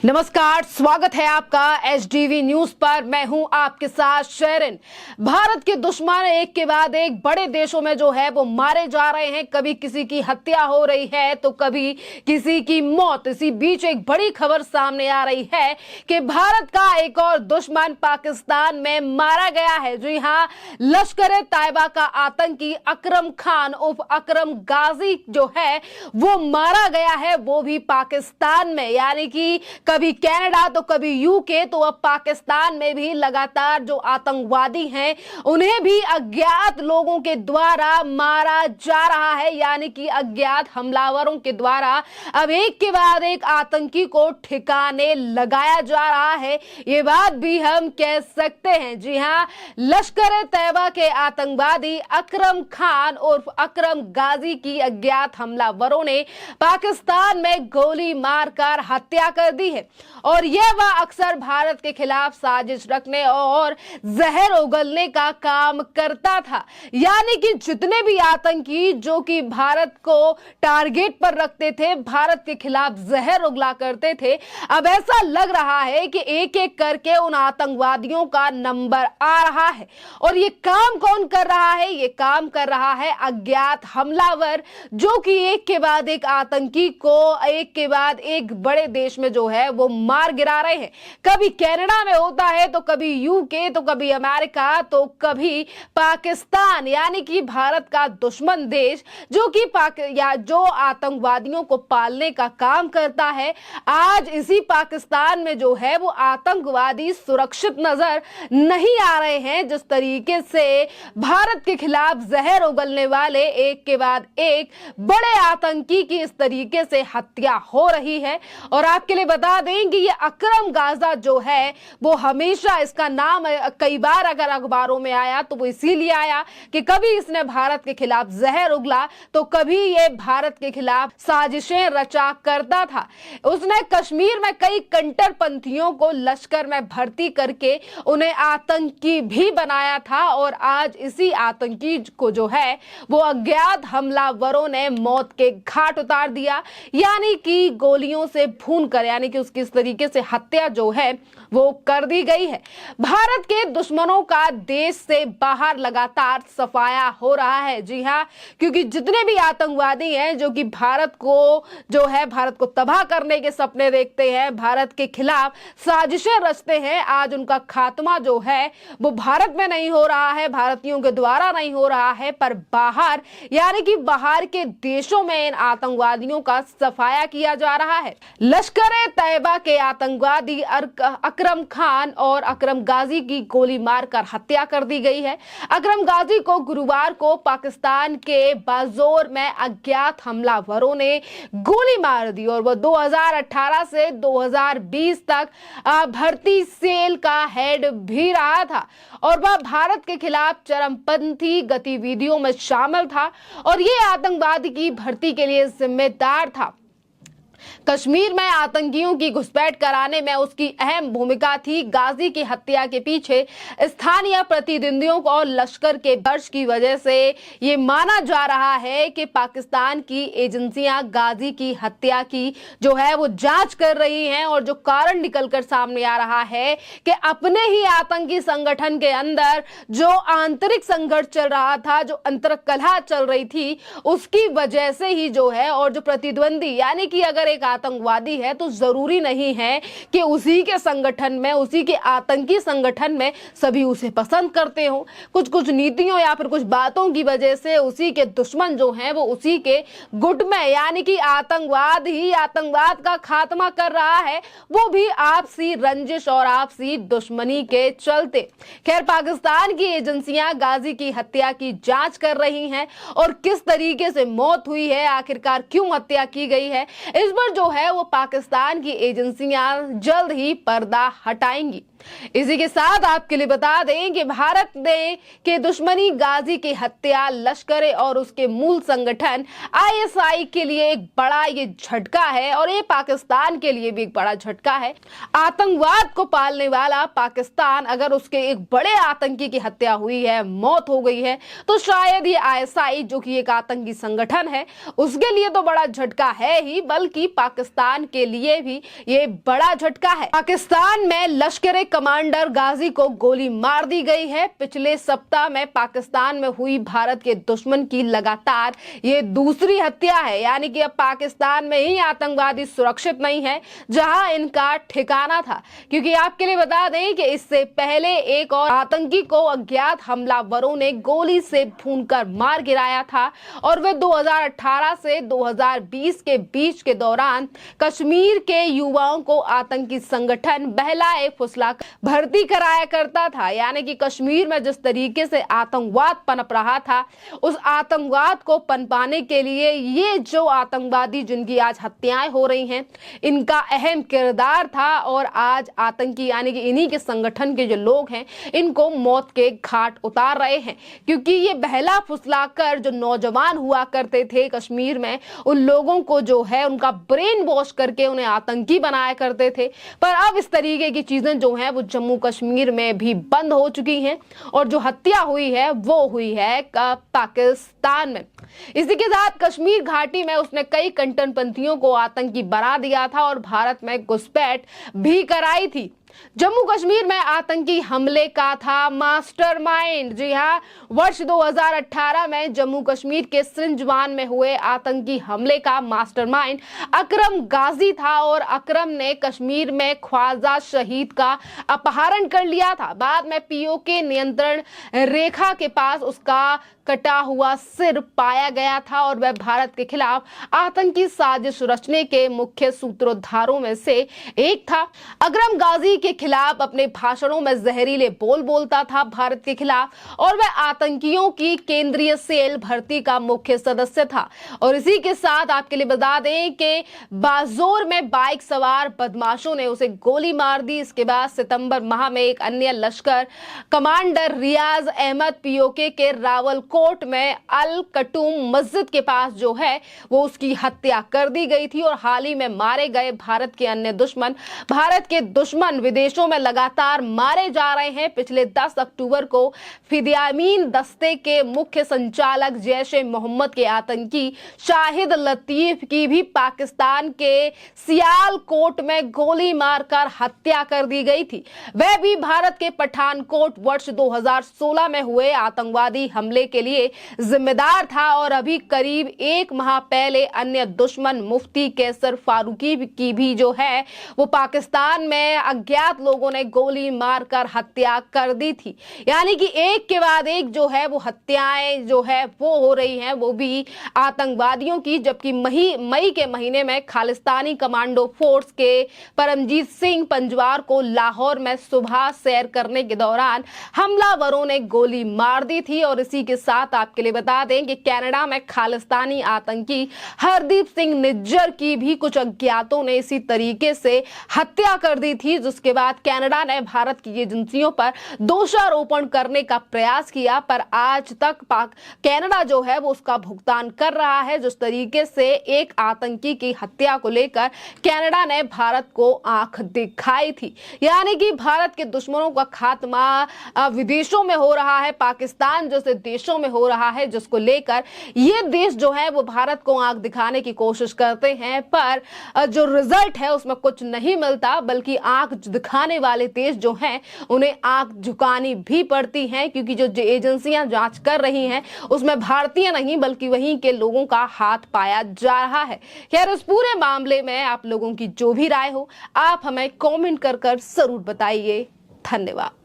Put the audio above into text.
नमस्कार, स्वागत है आपका एचडीवी न्यूज पर। मैं हूं आपके साथ शेरिन। भारत के दुश्मन एक के बाद एक बड़े देशों में जो है वो मारे जा रहे हैं। कभी किसी की हत्या हो रही है तो कभी किसी की मौत। इसी बीच एक बड़ी खबर सामने आ रही है कि भारत का एक और दुश्मन पाकिस्तान में मारा गया है। जी हां, लश्कर तैयबा का आतंकी अकरम खान उर्फ अकरम गाजी जो है वो मारा गया है, वो भी पाकिस्तान में। यानी कि कभी कनाडा तो कभी यूके, तो अब पाकिस्तान में भी लगातार जो आतंकवादी हैं उन्हें भी अज्ञात लोगों के द्वारा मारा जा रहा है। यानी कि अज्ञात हमलावरों के द्वारा अब एक के बाद एक आतंकी को ठिकाने लगाया जा रहा है। ये बात भी हम कह सकते हैं। जी हां, लश्कर तैयबा के आतंकवादी अकरम खान उर्फ अकरम गाजी की अज्ञात हमलावरों ने पाकिस्तान में गोली मारकर हत्या कर दी है। और यह वह अक्सर भारत के खिलाफ साजिश रखने और जहर उगलने का काम करता था। यानी कि जितने भी आतंकी जो कि भारत को टारगेट पर रखते थे, भारत के खिलाफ जहर उगला करते थे, अब ऐसा लग रहा है कि एक एक करके उन आतंकवादियों का नंबर आ रहा है। और ये काम कौन कर रहा है? ये काम कर रहा है अज्ञात हमलावर, जो कि एक के बाद एक आतंकी को एक के बाद एक बड़े देश में जो है वो मार गिरा रहे हैं। कभी कनाडा में होता है तो कभी यूके, तो कभी अमेरिका, तो कभी पाकिस्तान। यानी कि भारत का दुश्मन देश जो कि जो आतंकवादियों को पालने का काम करता है, आज इसी पाकिस्तान में जो है वो आतंकवादी सुरक्षित नजर नहीं आ रहे हैं। जिस तरीके से भारत के खिलाफ जहर उगलने वाले एक के बाद एक बड़े आतंकी की इस तरीके से हत्या हो रही है। और आपके लिए बता दें कि ये अकरम गाजा जो है वो हमेशा, इसका नाम कई बार अगर अखबारों में आया तो वो इसीलिए आया कि कभी इसने भारत के खिलाफ जहर उगला तो कभी ये भारत के खिलाफ साजिशें रचा करता था। उसने कश्मीर में कई कट्टरपंथियों को लश्कर में भर्ती करके उन्हें आतंकी भी बनाया था। और आज इसी आतंकी को जो है वो अज्ञात हमलावरों ने मौत के घाट उतार दिया। यानी कि गोलियों से भून कर, यानी कि उसकी इस तरीके से हत्या जो है वो कर दी गई है। भारत के दुश्मनों का देश से बाहर लगातार सफाया हो रहा है। जी हां, क्योंकि जितने भी आतंकवादी हैं जो कि भारत को तबाह करने के सपने देखते हैं, भारत के खिलाफ साजिशें रचते हैं, आज उनका खात्मा जो है वो भारत में नहीं हो रहा है, भारतीयों के द्वारा नहीं हो रहा है, पर बाहर, यानी कि बाहर के देशों में इन आतंकवादियों का सफाया किया जा रहा है। लश्कर तैयबा के आतंकवादी अकरम खान और अकरम गाजी की गोली मारकर हत्या कर दी गई है। अकरम गाजी को गुरुवार को पाकिस्तान के बाजोर में अज्ञात हमलावरों ने गोली मार दी और वह 2018 से 2020 तक भर्ती सेल का हेड भी रहा था और वह भारत के खिलाफ चरमपंथी गतिविधियों में शामिल था और ये आतंकवादी की भर्ती के लिए जिम्मेदार था। कश्मीर में आतंकियों की घुसपैठ कराने में उसकी अहम भूमिका थी। गाजी की हत्या के पीछे स्थानीय प्रतिनिधियों और लश्कर के दर्ज की वजह से ये माना जा रहा है कि पाकिस्तान की एजेंसियां गाजी की हत्या की जो है वो जांच कर रही हैं और जो कारण निकलकर सामने आ रहा है कि अपने ही आतंकी संगठन के अंदर जो आंतरिक संघर्ष चल रहा था, जो अंतर्कलह चल रही थी, उसकी वजह से ही जो है, और जो प्रतिद्वंदी, यानी कि अगर एक आतंकवादी है तो जरूरी नहीं है कि उसी के संगठन में, उसी के आतंकी संगठन में सभी उसे पसंद करते हो। कुछ नीतियों या फिर कुछ बातों की वजह से उसी के दुश्मन जो हैं वो उसी के गुट में, यानी कि आतंकवाद ही आतंकवाद का खात्मा कर रहा है, वो भी आपसी रंजिश और आपसी दुश्मनी के चलते। खैर, पाकिस्तान की एजेंसियां गाजी की हत्या की जांच कर रही हैं और किस तरीके से मौत हुई है, आखिरकार क्यों हत्या की गई है, इस पर जो है वो पाकिस्तान की एजेंसियां जल्द ही पर्दा हटाएंगी। इसी के साथ आपके लिए बता दें कि भारत ने के दुश्मनी गाजी की हत्या लश्कर और उसके मूल संगठन आईएसआई के लिए एक बड़ा ये झटका है और ये पाकिस्तान के लिए भी एक बड़ा झटका है। आतंकवाद को पालने वाला पाकिस्तान, अगर उसके एक बड़े आतंकी की हत्या हुई है, मौत हो गई है, तो शायद ये आईएसआई जो कि एक आतंकी संगठन है उसके लिए तो बड़ा झटका है ही, बल्कि पाकिस्तान के लिए भी ये बड़ा झटका है। पाकिस्तान में लश्कर कमांडर गाजी को गोली मार दी गई है। पिछले सप्ताह में पाकिस्तान में हुई भारत के दुश्मन की लगातार ये दूसरी हत्या है। यानी कि अब पाकिस्तान में ही आतंकवादी सुरक्षित नहीं है जहां इनका ठिकाना था, क्योंकि आपके लिए बता दें कि इससे पहले एक और आतंकी को अज्ञात हमलावरों ने गोली से भूनकर मार गिराया था और वे 2018 से 2020 के बीच के दौरान कश्मीर के युवाओं को आतंकी संगठन बहलाए फुसला भर्ती कराया करता था। यानी कि कश्मीर में जिस तरीके से आतंकवाद पनप रहा था, उस आतंकवाद को पनपाने के लिए ये जो आतंकवादी जिनकी आज हत्याएं हो रही हैं, इनका अहम किरदार था और आज आतंकी यानी कि इन्हीं के संगठन के जो लोग हैं इनको मौत के घाट उतार रहे हैं, क्योंकि ये बहला फुसला कर जो नौजवान हुआ करते थे कश्मीर में, उन लोगों को जो है उनका ब्रेन वॉश करके उन्हें आतंकी बनाया करते थे। पर अब इस तरीके की चीजें जो हैं वो जम्मू कश्मीर में भी बंद हो चुकी हैं और जो हत्या हुई है वो हुई है पाकिस्तान में। इसी के साथ कश्मीर घाटी में उसने कई कट्टरपंथियों को आतंकी बना दिया था और भारत में घुसपैठ भी कराई थी। जम्मू कश्मीर में आतंकी हमले का था मास्टरमाइंड। जी हां, वर्ष 2018 में जम्मू कश्मीर के सिंजवान में हुए आतंकी हमले का मास्टरमाइंड अकरम गाजी था और अकरम ने कश्मीर में ख्वाजा शहीद का अपहरण कर लिया था। बाद में पीओके नियंत्रण रेखा के पास उसका कटा हुआ सिर पाया गया था और वह भारत के खिलाफ आतंकी साजिश रचने के मुख्य सूत्रधारों में से एक था। अकरम गाजी के खिलाफ अपने भाषणों में जहरीले बोल बोलता था भारत के खिलाफ और वह आतंकियों की केंद्रीय सेल भर्ती का मुख्य सदस्य था। और इसी के साथ आपके लिए बता दें कि बाजोर में बाइक सवार बदमाशों ने उसे गोली मार दी। इसके बाद सितंबर माह में एक अन्य लश्कर कमांडर रियाज अहमद पीओके के रावलकोट में अल कटूम मस्जिद के पास जो है वो उसकी हत्या कर दी गई थी। और हाल ही में मारे गए भारत के अन्य दुश्मन, भारत के दुश्मन विदेशों में लगातार मारे जा रहे हैं। पिछले 10 अक्टूबर को फिदियामीन दस्ते के मुख्य संचालक जैश ए मोहम्मद के आतंकी शाहिद लतीफ की भी पाकिस्तान के सियालकोट में गोली मारकर हत्या कर दी गई थी। वह भी भारत के पठानकोट वर्ष 2016 में हुए आतंकवादी हमले के लिए जिम्मेदार था। और अभी करीब एक माह पहले अन्य दुश्मन मुफ्ती कैसर फारूकी की भी जो है वो पाकिस्तान में अज्ञात लोगों ने गोली मारकर हत्या कर दी थी। यानी कि एक के बाद एक जो है वो हत्याएं जो है वो हो रही हैं, वो भी आतंकवादियों की। जबकि मई के महीने में खालिस्तानी कमांडो फोर्स के परमजीत सिंह पंजवार को लाहौर में सुबह सैर करने के दौरान हमलावरों ने गोली मार दी थी। और इसी के साथ आपके लिए बता दें कि कनाडा में खालिस्तानी आतंकी हरदीप सिंह निज्जर की भी कुछ अज्ञातों ने इसी तरीके से हत्या कर दी थी, जिसके बाद कनाडा ने भारत की एजेंसियों पर दोषारोपण करने का प्रयास किया। पर आज तक कनाडा जो है वो उसका भुगतान कर रहा है। जिस तरीके से एक आतंकी की हत्या को लेकर कनाडा ने भारत को आंख दिखाई थी। यानी कि भारत के दुश्मनों का खात्मा विदेशों में हो रहा है, पाकिस्तान जैसे देशों में हो रहा है, जिसको लेकर ये देश जो है वो भारत को आंख दिखाने की कोशिश करते हैं। पर जो रिजल्ट है उसमें कुछ नहीं मिलता, बल्कि आंख दिखाने वाले देश जो हैं उन्हें आंख झुकानी भी पड़ती है, क्योंकि जो एजेंसियां जांच कर रही हैं उसमें भारतीय नहीं बल्कि वहीं के लोगों का हाथ पाया जा रहा है। खैर, इस पूरे मामले में आप लोगों की जो भी राय हो आप हमें कमेंट कर जरूर बताइए। धन्यवाद।